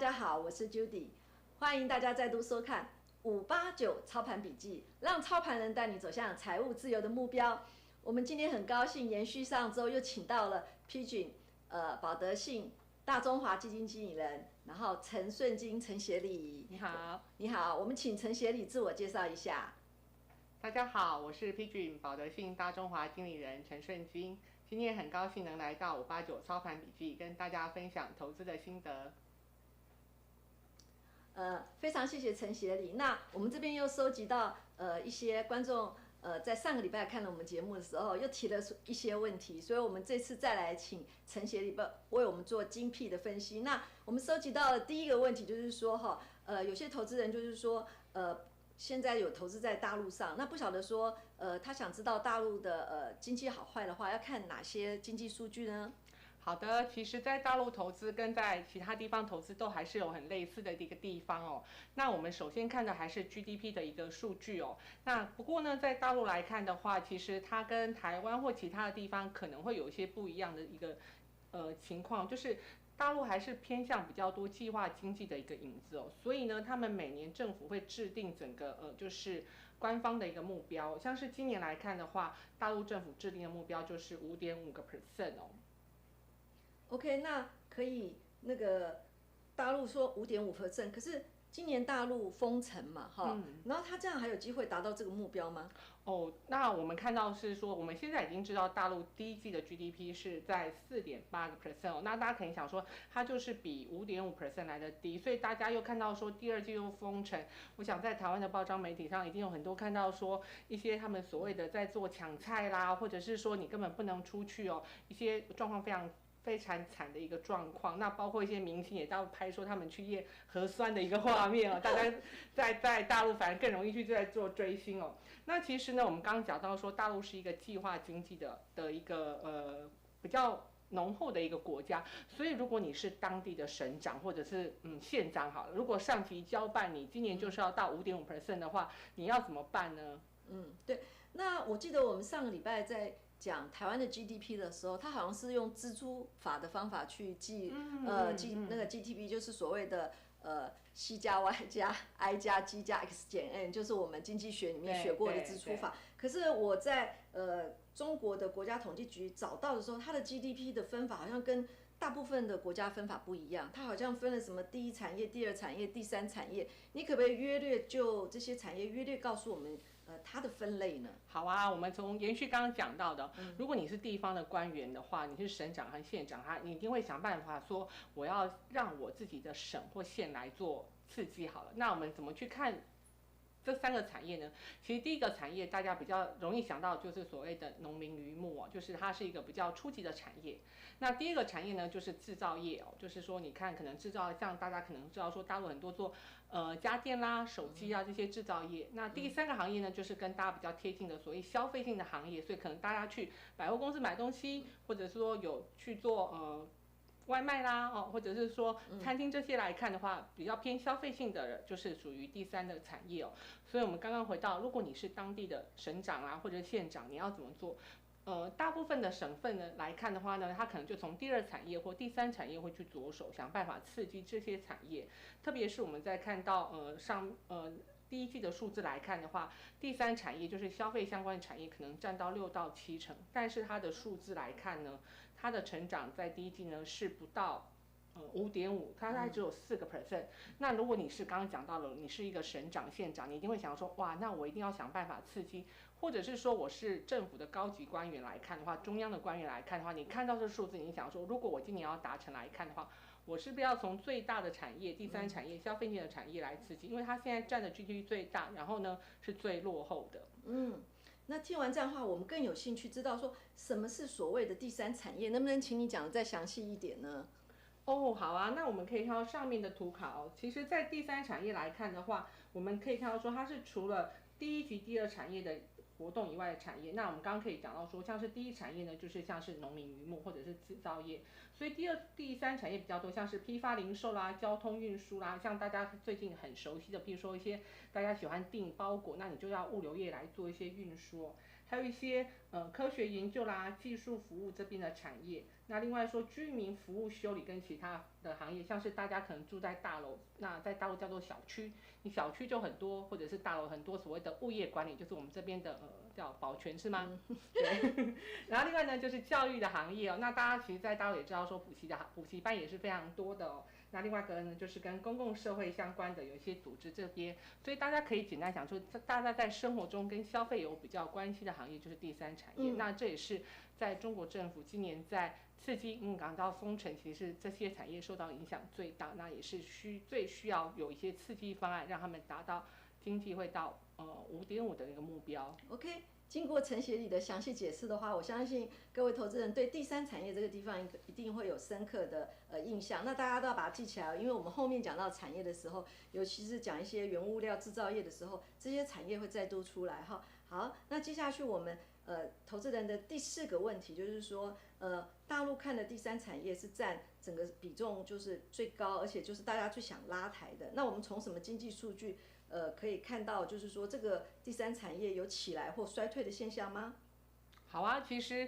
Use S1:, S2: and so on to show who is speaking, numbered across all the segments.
S1: 家好，我是 Judy， 欢迎大家再度收看589操盘笔记，让操盘人带你走向财务自由的目标。我们今天很高兴延续上周又请到了 Pigeon 保德信大中华基金经理人，然后陈顺金陈协理。
S2: 你好，
S1: 你好，我们请陈协理自我介绍一下。
S2: 大家好，我是 Pigeon 保德信大中华经理人陈顺金。今天很高兴能来到589操盘笔记，跟大家分享投资的心得。
S1: 非常谢谢陈协理。那我们这边又收集到一些观众在上个礼拜看了我们节目的时候，又提了一些问题，所以我们这次再来请陈协理为我们做精辟的分析。那我们收集到的第一个问题就是说有些投资人就是说现在有投资在大陆上，那不晓得说他想知道大陆的经济好坏的话，要看哪些经济数据呢？
S2: 好的，其实，在大陆投资跟在其他地方投资都还是有很类似的一个地方哦。那我们首先看的还是 GDP 的一个数据哦。那不过呢，在大陆来看的话，其实它跟台湾或其他的地方可能会有一些不一样的一个情况，就是大陆还是偏向比较多计划经济的一个影子哦。所以呢，他们每年政府会制定整个就是官方的一个目标，像是今年来看的话，大陆政府制定的目标就是5.5%哦。
S1: OK， 那可以那个大陆说5.5%，可是今年大陆封城嘛，然后他这样还有机会达到这个目标吗？
S2: 哦，那我们看到是说，我们现在已经知道大陆第一季的 GDP 是在4.8%哦。那大家可能想说，它就是比5.5% 来的低，所以大家又看到说第二季又封城。我想在台湾的报章媒体上，一定有很多看到说一些他们所谓的在做抢菜啦，或者是说你根本不能出去哦，一些状况非常惨的一个状况，那包括一些明星也到拍说他们去验核酸的一个画面哦，大家在大陆反而更容易去在做追星哦。那其实呢，我们刚刚讲到说大陆是一个计划经济的一个比较浓厚的一个国家，所以如果你是当地的省长或者是县长好了，如果上级交办你今年就是要到5.5% 的话，你要怎么办呢？
S1: 对。那我记得我们上个礼拜在讲台湾的 GDP 的时候，它好像是用蜘蛛法的方法去计那个 GDP， 就是所谓的C 加 Y 加 I 加 G 加 X 减 N， 就是我们经济学里面学过的蜘蛛法。可是我在中国的国家统计局找到的时候，它的 GDP 的分法好像跟大部分的国家分法不一样，它好像分了什么第一产业、第二产业、第三产业。你可不可以约略就这些产业约略告诉我们它的分类呢？
S2: 好啊，我们从延续刚刚讲到的，如果你是地方的官员的话，你是省长和县长，你一定会想办法说，我要让我自己的省或县来做刺激好了。那我们怎么去看这三个产业呢？其实第一个产业大家比较容易想到就是所谓的农林渔牧哦，就是它是一个比较初级的产业。那第二个产业呢，就是制造业哦，就是说你看可能制造，像大家可能知道说大陆很多做家电啦、手机啊这些制造业。那第三个行业呢，就是跟大家比较贴近的所谓消费性的行业，所以可能大家去百货公司买东西，或者是说有去做外卖啦，或者是说餐厅这些来看的话，比较偏消费性的，就是属于第三的产业哦。所以我们刚刚回到，如果你是当地的省长啊或者县长，你要怎么做？大部分的省份呢来看的话呢，它可能就从第二产业或第三产业会去着手，想办法刺激这些产业。特别是我们在看到第一季的数字来看的话，第三产业就是消费相关的产业，可能占到6到7成，但是它的数字来看呢，它的成长在第一季呢是不到5.5%，它大概只有4%。那如果你是刚刚讲到了，你是一个省长、县长，你一定会想说，哇，那我一定要想办法刺激，或者是说我是政府的高级官员来看的话，中央的官员来看的话，你看到这数字，你想说，如果我今年要达成来看的话，我是不是要从最大的产业、第三产业、消费性的产业来刺激？因为它现在占的 GDP 最大，然后呢是最落后的。
S1: 那听完这样的话，我们更有兴趣知道说什么是所谓的第三产业，能不能请你讲的再详细一点呢？
S2: 好啊，那我们可以看到上面的图卡哦。其实，在第三产业来看的话，我们可以看到说它是除了第一及第二产业的活动以外的产业。那我们刚刚可以讲到说，像是第一产业呢，就是像是农林渔牧或者是制造业，所以第三产业比较多，像是批发零售啦、交通运输啦，像大家最近很熟悉的，譬如说一些大家喜欢订包裹，那你就要物流业来做一些运输。还有一些科学研究啦、技术服务这边的产业。那另外说居民服务修理跟其他的行业，像是大家可能住在大楼，那在大陆叫做小区，你小区就很多，或者是大楼很多所谓的物业管理，就是我们这边的叫保全是吗？对。然后另外呢就是教育的行业哦，那大家其实，在大陆也知道说补习班也是非常多的哦。那另外一个呢，就是跟公共社会相关的有一些组织这边，所以大家可以简单讲出，大家在生活中跟消费有比较关系的行业就是第三产业。那这也是在中国政府今年在刺激港到封城，其实是这些产业受到影响最大，那也是最需要有一些刺激方案，让他们达到经济会到5.5的一个目标。
S1: OK。经过陈协理的详细解释的话，我相信各位投资人对第三产业这个地方一定会有深刻的印象。那大家都要把它记起来，因为我们后面讲到产业的时候，尤其是讲一些原物料制造业的时候，这些产业会再度出来哈。好，那接下去我们投资人的第4个问题就是说，大陆看的第三产业是占整个比重就是最高，而且就是大家最想拉抬的。那我们从什么经济数据？可以看到，就是说这个第三产业有起来或衰退的现象吗？
S2: 好啊，其实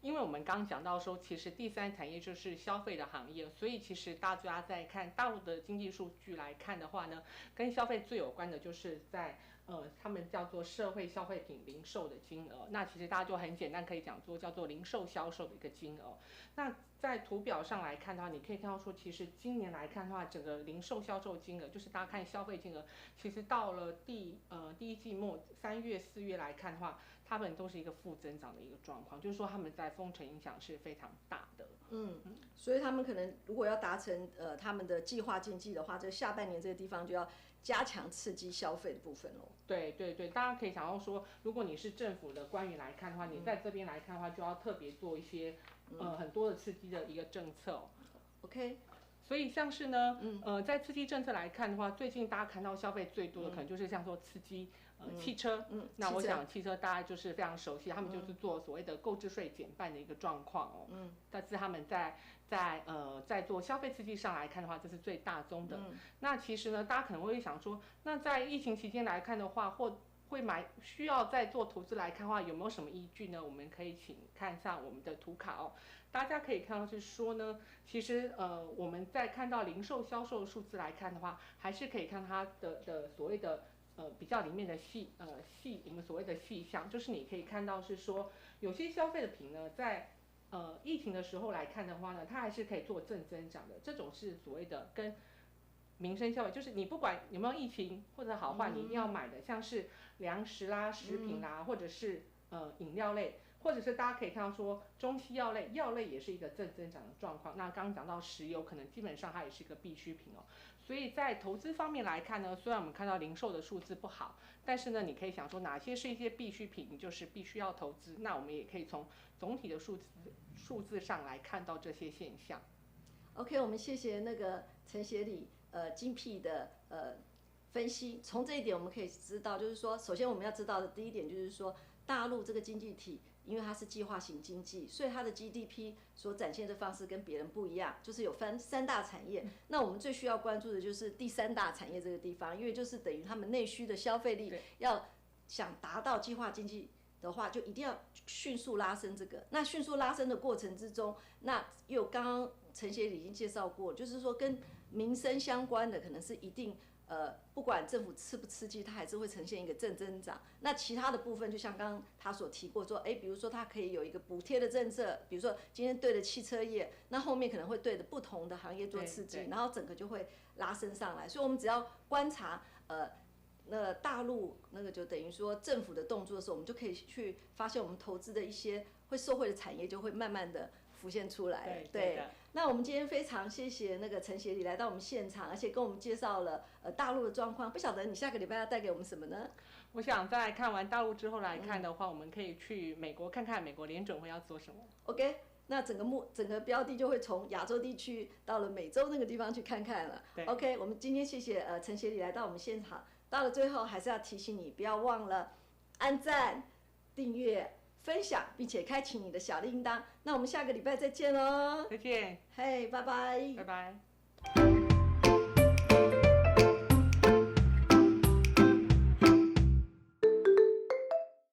S2: 因为我们刚讲到说，其实第三产业就是消费的行业，所以其实大家在看大陆的经济数据来看的话呢，跟消费最有关的就是在他们叫做社会消费品零售的金额。那其实大家就很简单可以讲做叫做零售销售的一个金额。那在图表上来看的话，你可以看到说，其实今年来看的话，整个零售销售金额，就是大家看消费金额，其实到了第一季末3月、4月来看的话，他们都是一个负增长的一个状况，就是说他们在封城影响是非常大的。
S1: 所以他们可能如果要达成他们的计划经济的话，这下半年这个地方就要加强刺激消费的部分喽。
S2: 对，大家可以想到说，如果你是政府的官员来看的话，你在这边来看的话，就要特别做一些很多的刺激的一个政策。
S1: OK。
S2: 所以像是呢，在刺激政策来看的话，最近大家看到消费最多的可能就是像说刺激汽车。那我想汽车大家就是非常熟悉，他们就是做所谓的购置税减半的一个状况哦。但是他们在做消费刺激上来看的话，这是最大宗的。那其实呢，大家可能会想说，那在疫情期间来看的话，或需要再做投资来看的话，有没有什么依据呢？我们可以请看上我们的图卡哦。大家可以看到是说呢，其实我们在看到零售销售数字来看的话，还是可以看它的所谓的比较里面的我们所谓的细项，就是你可以看到是说有些消费的品呢，在疫情的时候来看的话呢，它还是可以做正增长的，这种是所谓的跟民生消费，就是你不管有没有疫情或者好坏，你一定要买的，像是粮食啦、食品啦，或者是饮料类。或者是大家可以看到说，中西药类也是一个正增长的状况。那刚刚讲到石油，可能基本上它也是一个必需品哦。所以在投资方面来看呢，虽然我们看到零售的数字不好，但是呢，你可以想说哪些是一些必需品，你就是必须要投资。那我们也可以从总体的数字上来看到这些现象。
S1: OK， 我们谢谢那个陈协理精辟的分析。从这一点我们可以知道，就是说，首先我们要知道的第一点就是说，大陆这个经济体。因为它是计划型经济，所以它的 GDP 所展现的方式跟别人不一样，就是有分3大产业。那我们最需要关注的就是第3大产业这个地方，因为就是等于他们内需的消费力要想达到计划经济的话，就一定要迅速拉升这个。那迅速拉升的过程之中，那又刚刚陈协理已经介绍过，就是说跟民生相关的可能是一定。不管政府刺不刺激，它还是会呈现一个正增长。那其他的部分，就像刚刚他所提过说，比如说它可以有一个补贴的政策，比如说今天对的汽车业，那后面可能会对的不同的行业做刺激，然后整个就会拉升上来。所以我们只要观察那大陆那个就等于说政府的动作的时候，我们就可以去发现我们投资的一些会受惠的产业就会慢慢的浮现出来。对。那我们今天非常谢谢那个陈协理来到我们现场，而且跟我们介绍了大陆的状况。不晓得你下个礼拜要带给我们什么呢？
S2: 我想在看完大陆之后来看的话，我们可以去美国看看美国联准会要做什么。
S1: OK， 那整个标的就会从亚洲地区到了美洲那个地方去看看了。OK， 我们今天谢谢陈协理来到我们现场。到了最后还是要提醒你，不要忘了按赞、订阅。分享，并且开启你的小铃铛。那我们下个礼拜再见喽！
S2: 再见。
S1: 嘿，拜拜。
S2: 拜拜。